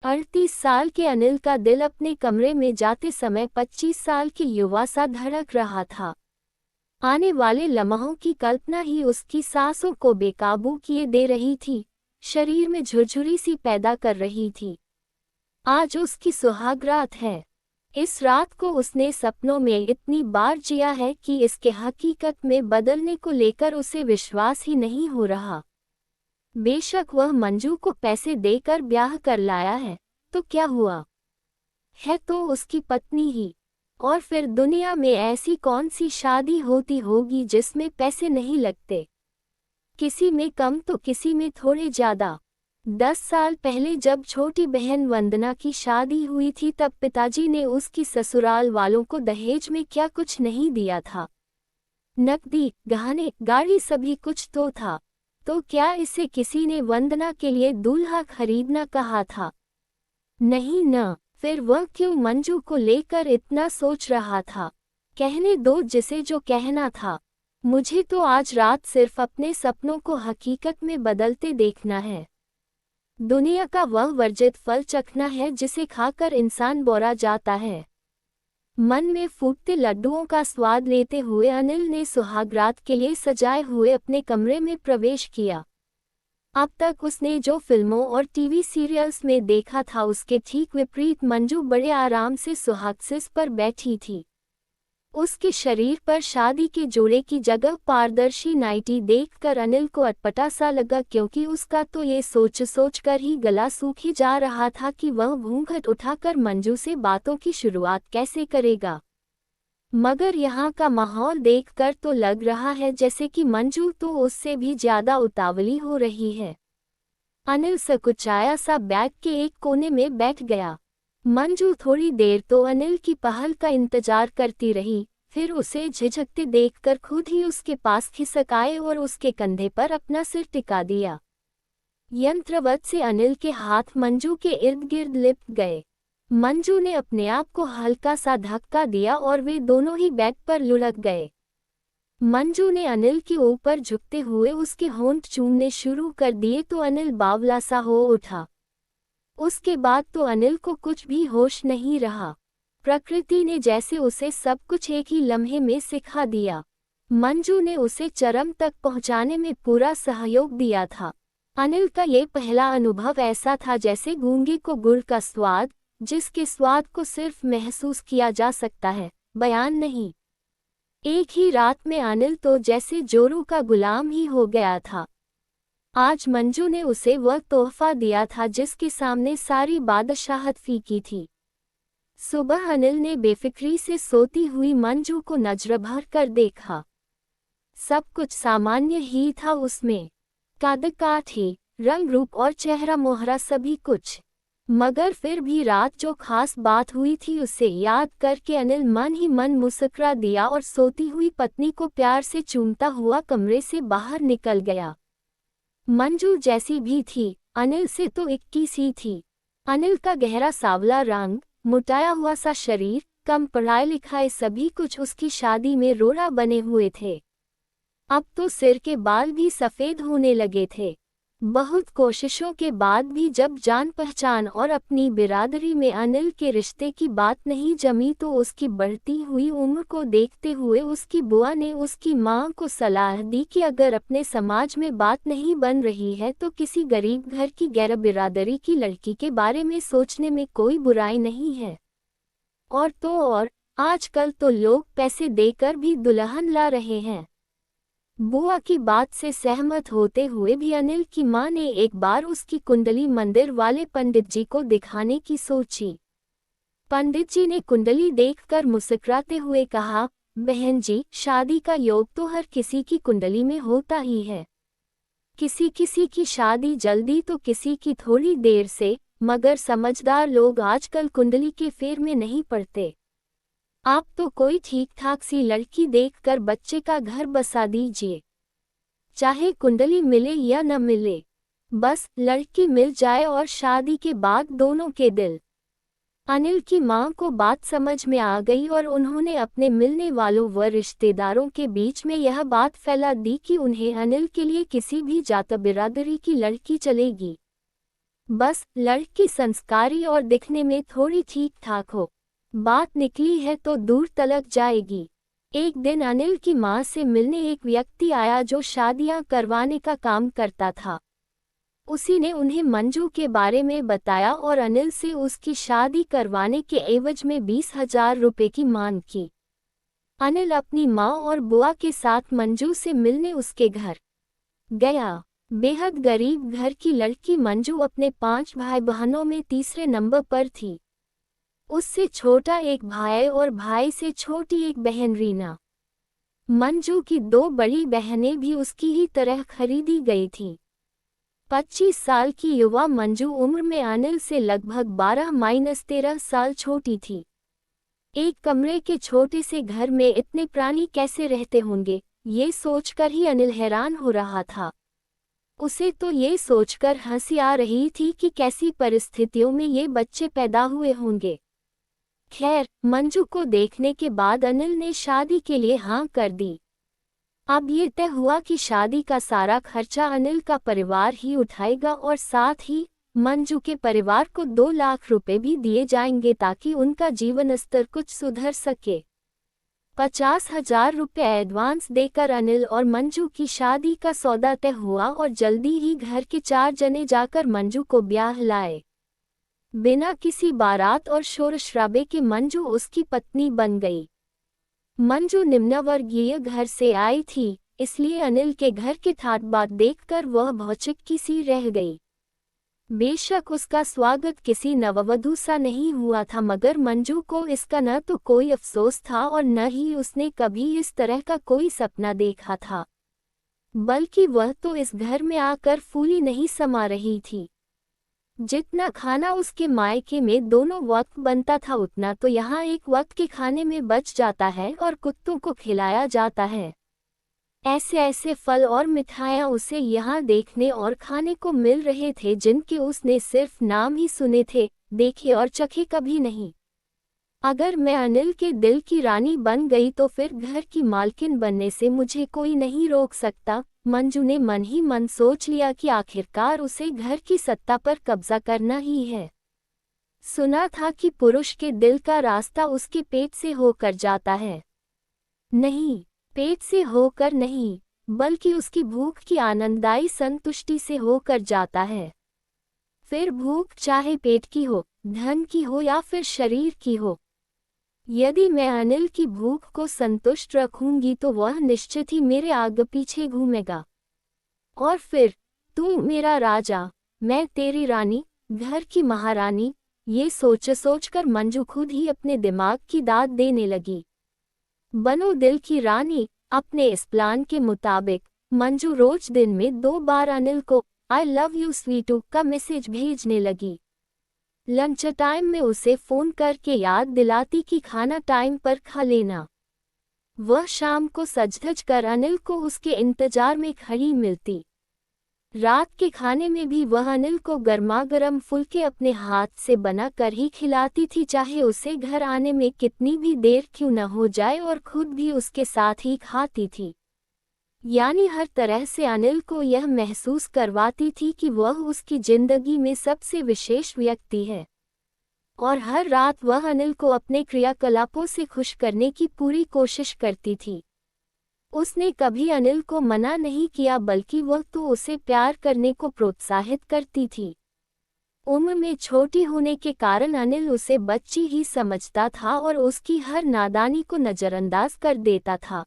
38 साल के अनिल का दिल अपने कमरे में जाते समय 25 साल के युवा सा धड़क रहा था। आने वाले लम्हों की कल्पना ही उसकी सांसों को बेकाबू किए दे रही थी, शरीर में झुरझुरी सी पैदा कर रही थी। आज उसकी सुहाग रात है। इस रात को उसने सपनों में इतनी बार जिया है कि इसके हकीकत में बदलने को लेकर उसे विश्वास ही नहीं हो रहा। बेशक वह मंजू को पैसे देकर ब्याह कर लाया है, तो क्या हुआ? है तो उसकी पत्नी ही। और फिर दुनिया में ऐसी कौन सी शादी होती होगी जिसमें पैसे नहीं लगते? किसी में कम तो किसी में थोड़े ज्यादा। 10 साल पहले जब छोटी बहन वंदना की शादी हुई थी तब पिताजी ने उसकी ससुराल वालों को दहेज में क्या कुछ नहीं दिया था। नकदी, गहने, गाड़ी सभी कुछ तो था। तो क्या इसे किसी ने वंदना के लिए दूल्हा खरीदना कहा था? नहीं न। फिर वह क्यों मंजू को लेकर इतना सोच रहा था? कहने दो जिसे जो कहना था। मुझे तो आज रात सिर्फ अपने सपनों को हकीकत में बदलते देखना है। दुनिया का वह वर्जित फल चखना है जिसे खाकर इंसान बोरा जाता है। मन में फूटते लड्डुओं का स्वाद लेते हुए अनिल ने सुहागरात के लिए सजाए हुए अपने कमरे में प्रवेश किया। अब तक उसने जो फिल्मों और टीवी सीरियल्स में देखा था उसके ठीक विपरीत मंजू बड़े आराम से सुहागसिस पर बैठी थी। उसके शरीर पर शादी के जोड़े की जगह पारदर्शी नाइटी देखकर अनिल को अटपटा सा लगा, क्योंकि उसका तो ये सोच कर ही गला सूखे जा रहा था कि वह घूंघट उठाकर मंजू से बातों की शुरुआत कैसे करेगा। मगर यहाँ का माहौल देखकर तो लग रहा है जैसे कि मंजू तो उससे भी ज्यादा उतावली हो रही है। अनिल सकुचाया सा बैग के एक कोने में बैठ गया। मंजू थोड़ी देर तो अनिल की पहल का इंतजार करती रही, फिर उसे झिझकते देखकर खुद ही उसके पास खिसक आए और उसके कंधे पर अपना सिर टिका दिया। यंत्रवत से अनिल के हाथ मंजू के इर्द गिर्द लिपट गए। मंजू ने अपने आप को हल्का सा धक्का दिया और वे दोनों ही बेड पर लुढ़क गए। मंजू ने अनिल के ऊपर झुकते हुए उसके होंठ चूमने शुरू कर दिए तो अनिल बावला सा हो उठा। उसके बाद तो अनिल को कुछ भी होश नहीं रहा। प्रकृति ने जैसे उसे सब कुछ एक ही लम्हे में सिखा दिया। मंजू ने उसे चरम तक पहुंचाने में पूरा सहयोग दिया था। अनिल का ये पहला अनुभव ऐसा था जैसे गूंगे को गुड़ का स्वाद, जिसके स्वाद को सिर्फ महसूस किया जा सकता है, बयान नहीं। एक ही रात में अनिल तो जैसे जोरू का गुलाम ही हो गया था। आज मंजू ने उसे वह तोहफा दिया था जिसके सामने सारी बादशाहत फीकी थी। सुबह अनिल ने बेफिक्री से सोती हुई मंजू को नजर भर कर देखा। सब कुछ सामान्य ही था उसमें, कद काठी, रंग रूप और चेहरा मोहरा सभी कुछ। मगर फिर भी रात जो खास बात हुई थी उसे याद करके अनिल मन ही मन मुस्कुरा दिया और सोती हुई पत्नी को प्यार से चूमता हुआ कमरे से बाहर निकल गया। मंजू जैसी भी थी, अनिल से तो 21 ही थी। अनिल का गहरा सांवला रंग, मुटाया हुआ सा शरीर, कम पढ़ाई लिखाई सभी कुछ उसकी शादी में रोड़ा बने हुए थे। अब तो सिर के बाल भी सफ़ेद होने लगे थे। बहुत कोशिशों के बाद भी जब जान पहचान और अपनी बिरादरी में अनिल के रिश्ते की बात नहीं जमी तो उसकी बढ़ती हुई उम्र को देखते हुए उसकी बुआ ने उसकी मां को सलाह दी कि अगर अपने समाज में बात नहीं बन रही है तो किसी गरीब घर की गैर बिरादरी की लड़की के बारे में सोचने में कोई बुराई नहीं है। और तो और, आजकल तो लोग पैसे देकर भी दुल्हन ला रहे हैं। बुआ की बात से सहमत होते हुए भी अनिल की मां ने एक बार उसकी कुंडली मंदिर वाले पंडित जी को दिखाने की सोची। पंडित जी ने कुंडली देखकर मुस्कुराते हुए कहा, बहन जी, शादी का योग तो हर किसी की कुंडली में होता ही है। किसी किसी की शादी जल्दी तो किसी की थोड़ी देर से, मगर समझदार लोग आजकल कुंडली के फेर में नहीं पड़ते। आप तो कोई ठीक ठाक सी लड़की देखकर बच्चे का घर बसा दीजिए। चाहे कुंडली मिले या न मिले, बस लड़की मिल जाए और शादी के बाद दोनों के दिल। अनिल की मां को बात समझ में आ गई और उन्होंने अपने मिलने वालों व रिश्तेदारों के बीच में यह बात फैला दी कि उन्हें अनिल के लिए किसी भी जात बिरादरी की लड़की चलेगी। बस लड़की संस्कारी और दिखने में थोड़ी ठीक ठाक हो। बात निकली है तो दूर तलक जाएगी। एक दिन अनिल की मां से मिलने एक व्यक्ति आया जो शादियां करवाने का काम करता था। उसी ने उन्हें मंजू के बारे में बताया और अनिल से उसकी शादी करवाने के एवज में 20,000 रुपए की मांग की। अनिल अपनी मां और बुआ के साथ मंजू से मिलने उसके घर गया। बेहद गरीब घर की लड़की मंजू अपने 5 भाई बहनों में तीसरे नंबर पर थी। उससे छोटा एक भाई और भाई से छोटी एक बहन रीना। मंजू की 2 बड़ी बहनें भी उसकी ही तरह खरीदी गई थीं। 25 साल की युवा मंजू उम्र में अनिल से लगभग 12-13 साल छोटी थी। एक कमरे के छोटे से घर में इतने प्राणी कैसे रहते होंगे, ये सोचकर ही अनिल हैरान हो रहा था। उसे तो ये सोचकर हंसी आ रही थी कि कैसी परिस्थितियों में ये बच्चे पैदा हुए होंगे। खैर, मंजू को देखने के बाद अनिल ने शादी के लिए हाँ कर दी। अब ये तय हुआ कि शादी का सारा खर्चा अनिल का परिवार ही उठाएगा और साथ ही मंजू के परिवार को 2 लाख रुपए भी दिए जाएंगे ताकि उनका जीवन स्तर कुछ सुधर सके। 50,000 रुपए एडवांस देकर अनिल और मंजू की शादी का सौदा तय हुआ और जल्दी ही घर के 4 जने जाकर मंजू को ब्याह लाए। बिना किसी बारात और शोर शराबे के मंजू उसकी पत्नी बन गई। मंजू निम्नवर्गीय घर से आई थी, इसलिए अनिल के घर के ठाट बाट देखकर वह भौचक्की सी रह गई। बेशक उसका स्वागत किसी नववधू सा नहीं हुआ था, मगर मंजू को इसका न तो कोई अफसोस था और न ही उसने कभी इस तरह का कोई सपना देखा था। बल्कि वह तो इस घर में आकर फूली नहीं समा रही थी। जितना खाना उसके मायके में दोनों वक्त बनता था उतना तो यहाँ एक वक्त के खाने में बच जाता है और कुत्तों को खिलाया जाता है। ऐसे ऐसे फल और मिठाइयाँ उसे यहाँ देखने और खाने को मिल रहे थे जिनके उसने सिर्फ नाम ही सुने थे, देखे और चखे कभी नहीं। अगर मैं अनिल के दिल की रानी बन गई तो फिर घर की मालकिन बनने से मुझे कोई नहीं रोक सकता। मंजू ने मन ही मन सोच लिया कि आखिरकार उसे घर की सत्ता पर कब्जा करना ही है। सुना था कि पुरुष के दिल का रास्ता उसके पेट से होकर जाता है। नहीं, पेट से होकर नहीं, बल्कि उसकी भूख की आनंददायी संतुष्टि से होकर जाता है। फिर भूख चाहे पेट की हो, धन की हो या फिर शरीर की हो। यदि मैं अनिल की भूख को संतुष्ट रखूंगी तो वह निश्चित ही मेरे आगे पीछे घूमेगा। और फिर तू मेरा राजा, मैं तेरी रानी, घर की महारानी। ये सोचकर मंजू खुद ही अपने दिमाग की दाद देने लगी। बनो दिल की रानी। अपने इस प्लान के मुताबिक मंजू रोज दिन में 2 बार अनिल को आई लव यू स्वीटू का मैसेज भेजने लगी। लंच टाइम में उसे फोन करके याद दिलाती कि खाना टाइम पर खा लेना। वह शाम को सज-धज कर अनिल को उसके इंतजार में खड़ी मिलती। रात के खाने में भी वह अनिल को गर्मागर्म फुलके अपने हाथ से बना कर ही खिलाती थी, चाहे उसे घर आने में कितनी भी देर क्यों न हो जाए, और खुद भी उसके साथ ही खाती थी। यानी हर तरह से अनिल को यह महसूस करवाती थी कि वह उसकी जिंदगी में सबसे विशेष व्यक्ति है। और हर रात वह अनिल को अपने क्रियाकलापों से खुश करने की पूरी कोशिश करती थी। उसने कभी अनिल को मना नहीं किया, बल्कि वह तो उसे प्यार करने को प्रोत्साहित करती थी। उम्र में छोटी होने के कारण अनिल उसे बच्ची ही समझता था और उसकी हर नादानी को नज़रअंदाज कर देता था।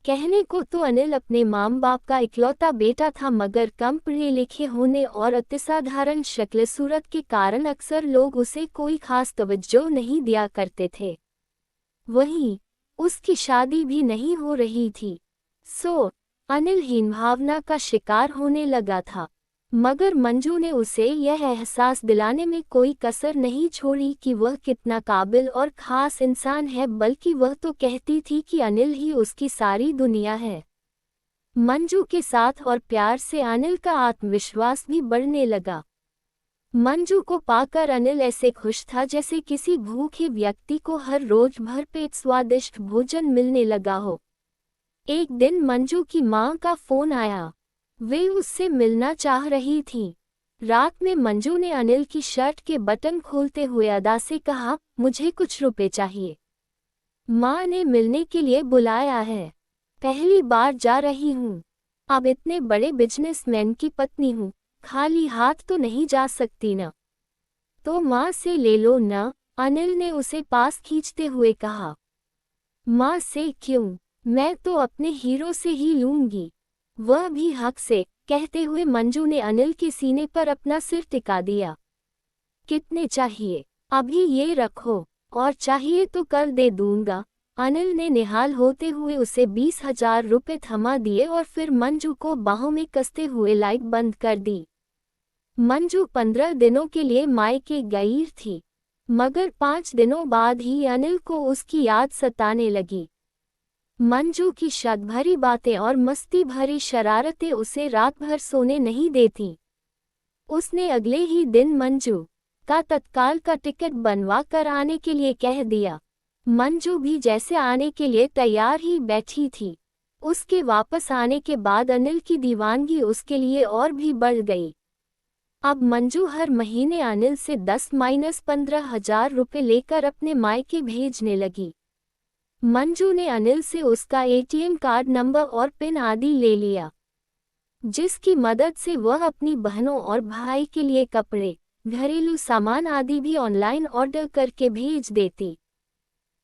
कहने को तो अनिल अपने माँ बाप का इकलौता बेटा था, मगर कम पढ़े लिखे होने और अतिसाधारण शक्ल सूरत के कारण अक्सर लोग उसे कोई खास तवज्जो नहीं दिया करते थे। वहीं उसकी शादी भी नहीं हो रही थी, सो अनिल हीन भावना का शिकार होने लगा था। मगर मंजू ने उसे यह एहसास दिलाने में कोई कसर नहीं छोड़ी कि वह कितना काबिल और खास इंसान है, बल्कि वह तो कहती थी कि अनिल ही उसकी सारी दुनिया है। मंजू के साथ और प्यार से अनिल का आत्मविश्वास भी बढ़ने लगा। मंजू को पाकर अनिल ऐसे खुश था जैसे किसी भूखे व्यक्ति को हर रोज भरपेट स्वादिष्ट भोजन मिलने लगा हो। एक दिन मंजू की मां का फोन आया। वे उससे मिलना चाह रही थीं। रात में मंजू ने अनिल की शर्ट के बटन खोलते हुए अदा से कहा, मुझे कुछ रुपए चाहिए। माँ ने मिलने के लिए बुलाया है। पहली बार जा रही हूँ। अब इतने बड़े बिजनेसमैन की पत्नी हूँ, खाली हाथ तो नहीं जा सकती न। तो माँ से ले लो न, अनिल ने उसे पास खींचते हुए कहा। माँ से क्यों, मैं तो अपने हीरो से ही लूंगी, वह भी हक से, कहते हुए मंजू ने अनिल के सीने पर अपना सिर टिका दिया। कितने चाहिए? अभी ये रखो, और चाहिए तो कल दे दूंगा। अनिल ने निहाल होते हुए उसे 20,000 रुपये थमा दिए और फिर मंजू को बाहों में कसते हुए लाइट बंद कर दी। मंजू 15 दिनों के लिए मायके गई थी, मगर 5 दिनों बाद ही अनिल को उसकी याद सताने लगी। मंजू की शक भरी बातें और मस्ती भरी शरारतें उसे रात भर सोने नहीं देती। उसने अगले ही दिन मंजू का तत्काल का टिकट बनवा कर आने के लिए कह दिया। मंजू भी जैसे आने के लिए तैयार ही बैठी थी। उसके वापस आने के बाद अनिल की दीवानगी उसके लिए और भी बढ़ गई। अब मंजू हर महीने अनिल से 10-15,000 रुपये लेकर अपने मायके भेजने लगी। मंजू ने अनिल से उसका एटीएम कार्ड नंबर और पिन आदि ले लिया, जिसकी मदद से वह अपनी बहनों और भाई के लिए कपड़े, घरेलू सामान आदि भी ऑनलाइन ऑर्डर करके भेज देती।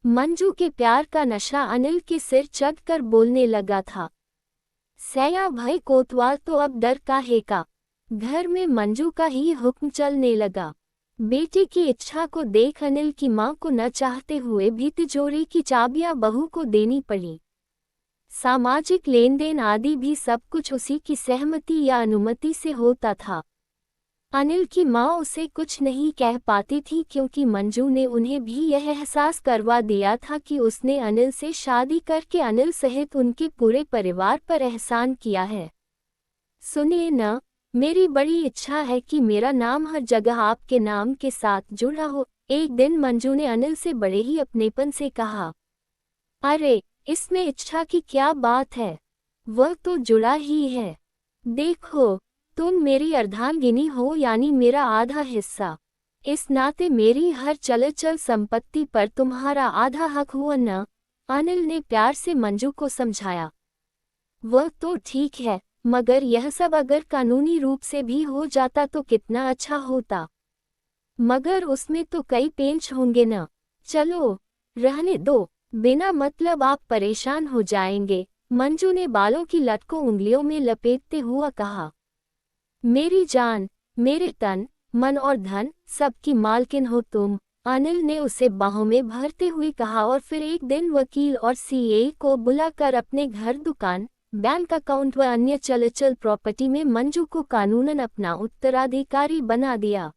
मंजू के प्यार का नशा अनिल के सिर चढ़कर बोलने लगा था। सया भाई कोतवाल तो अब डर काहे का। घर में मंजू का ही हुक्म चलने लगा। बेटे की इच्छा को देख अनिल की मां को न चाहते हुए भी तिजोरी की चाबियां बहू को देनी पड़ी। सामाजिक लेन देन आदि भी सब कुछ उसी की सहमति या अनुमति से होता था। अनिल की मां उसे कुछ नहीं कह पाती थी क्योंकि मंजू ने उन्हें भी यह एहसास करवा दिया था कि उसने अनिल से शादी करके अनिल सहित उनके पूरे परिवार पर एहसान किया है। सुनिए न, मेरी बड़ी इच्छा है कि मेरा नाम हर जगह आपके नाम के साथ जुड़ा हो, एक दिन मंजू ने अनिल से बड़े ही अपनेपन से कहा। अरे, इसमें इच्छा की क्या बात है, वह तो जुड़ा ही है। देखो, तुम मेरी अर्धांगिनी हो, यानी मेरा आधा हिस्सा। इस नाते मेरी हर चल संपत्ति पर तुम्हारा आधा हक हुआ न, अनिल ने प्यार से मंजू को समझाया। वह तो ठीक है, मगर यह सब अगर कानूनी रूप से भी हो जाता तो कितना अच्छा होता। मगर उसमें तो कई पेंच होंगे न। चलो, रहने दो, बिना मतलब आप परेशान हो जाएंगे, मंजू ने बालों की लट को उंगलियों में लपेटते हुआ कहा। मेरी जान, मेरे तन, मन और धन, सबकी मालकिन हो तुम, अनिल ने उसे बाहों में भरते हुए कहा और फिर एक दिन वकील और सीए को बुलाकर अपने घर, दुकान, बैंक अकाउंट व अन्य चल प्रॉपर्टी में मंजू को कानूनन अपना उत्तराधिकारी बना दिया।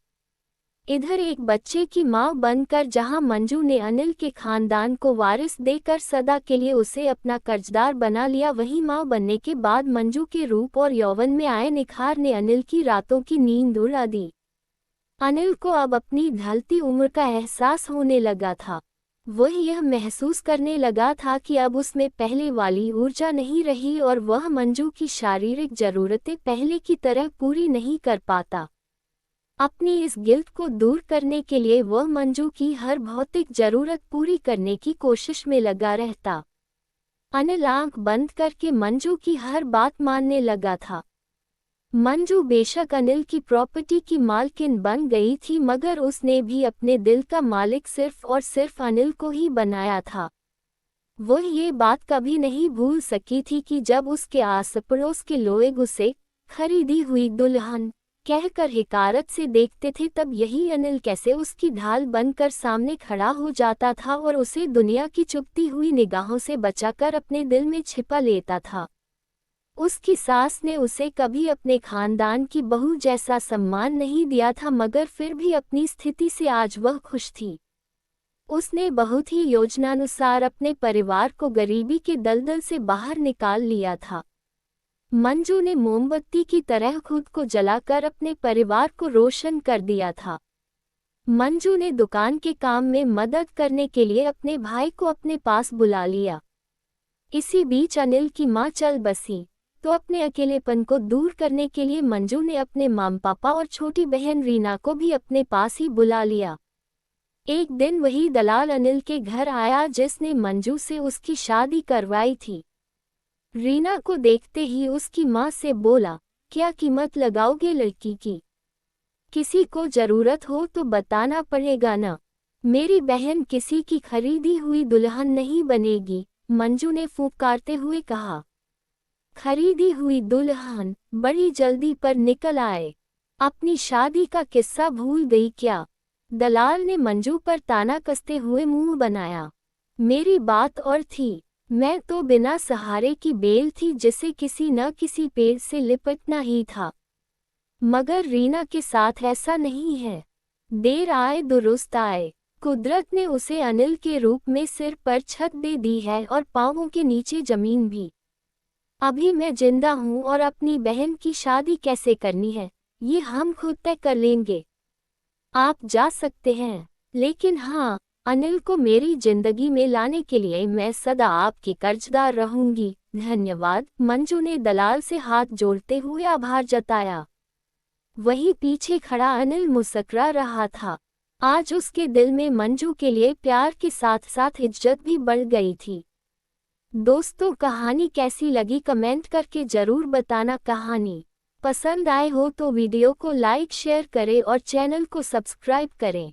इधर एक बच्चे की मां बनकर जहां मंजू ने अनिल के खानदान को वारिस देकर सदा के लिए उसे अपना कर्जदार बना लिया, वहीं मां बनने के बाद मंजू के रूप और यौवन में आए निखार ने अनिल की रातों की नींद उड़ा दी। अनिल को अब अपनी ढलती उम्र का एहसास होने लगा था। वह यह महसूस करने लगा था कि अब उसमें पहले वाली ऊर्जा नहीं रही और वह मंजू की शारीरिक जरूरतें पहले की तरह पूरी नहीं कर पाता। अपनी इस गिल्ट को दूर करने के लिए वह मंजू की हर भौतिक जरूरत पूरी करने की कोशिश में लगा रहता। अनिल आंख बंद करके मंजू की हर बात मानने लगा था। मंजू बेशक अनिल की प्रॉपर्टी की मालकिन बन गई थी, मगर उसने भी अपने दिल का मालिक सिर्फ और सिर्फ अनिल को ही बनाया था। वह ये बात कभी नहीं भूल सकी थी कि जब उसके आस पड़ोस के लोग उसे खरीदी हुई दुल्हन कहकर हिकारत से देखते थे, तब यही अनिल कैसे उसकी ढाल बनकर सामने खड़ा हो जाता था और उसे दुनिया की चुभती हुई निगाहों से बचाकर अपने दिल में छिपा लेता था। उसकी सास ने उसे कभी अपने खानदान की बहू जैसा सम्मान नहीं दिया था, मगर फिर भी अपनी स्थिति से आज वह खुश थी। उसने बहुत ही योजनानुसार अपने परिवार को गरीबी के दलदल से बाहर निकाल लिया था। मंजू ने मोमबत्ती की तरह खुद को जलाकर अपने परिवार को रोशन कर दिया था। मंजू ने दुकान के काम में मदद करने के लिए अपने भाई को अपने पास बुला लिया। इसी बीच अनिल की मां चल बसी। तो अपने अकेलेपन को दूर करने के लिए मंजू ने अपने माम पापा और छोटी बहन रीना को भी अपने पास ही बुला लिया। एक दिन वही दलाल अनिल के घर आया जिसने मंजू से उसकी शादी करवाई थी। रीना को देखते ही उसकी माँ से बोला, क्या कीमत लगाओगे लड़की की? किसी को जरूरत हो तो बताना पड़ेगा ना। मेरी बहन किसी की खरीदी हुई दुल्हन नहीं बनेगी, मंजू ने फुफकारते हुए कहा। खरीदी हुई दुल्हन बड़ी जल्दी पर निकल आए। अपनी शादी का किस्सा भूल गई क्या? दलाल ने मंजू पर ताना कसते हुए मुंह बनाया। मेरी बात और थी, मैं तो बिना सहारे की बेल थी जिसे किसी न किसी पेड़ से लिपटना ही था। मगर रीना के साथ ऐसा नहीं है। देर आए दुरुस्त आए। कुदरत ने उसे अनिल के रूप में सिर पर छत दे दी है और पांवों के नीचे जमीन भी। अभी मैं जिंदा हूँ और अपनी बहन की शादी कैसे करनी है ये हम खुद तय कर लेंगे। आप जा सकते हैं, लेकिन हाँ, अनिल को मेरी जिंदगी में लाने के लिए मैं सदा आपकी कर्जदार रहूंगी। धन्यवाद। मंजू ने दलाल से हाथ जोड़ते हुए आभार जताया। वहीं पीछे खड़ा अनिल मुस्कुरा रहा था। आज उसके दिल में मंजू के लिए प्यार के साथ साथ इज्जत भी बढ़ गई थी। दोस्तों, कहानी कैसी लगी कमेंट करके जरूर बताना। कहानी पसंद आए हो तो वीडियो को लाइक शेयर करें और चैनल को सब्सक्राइब करें।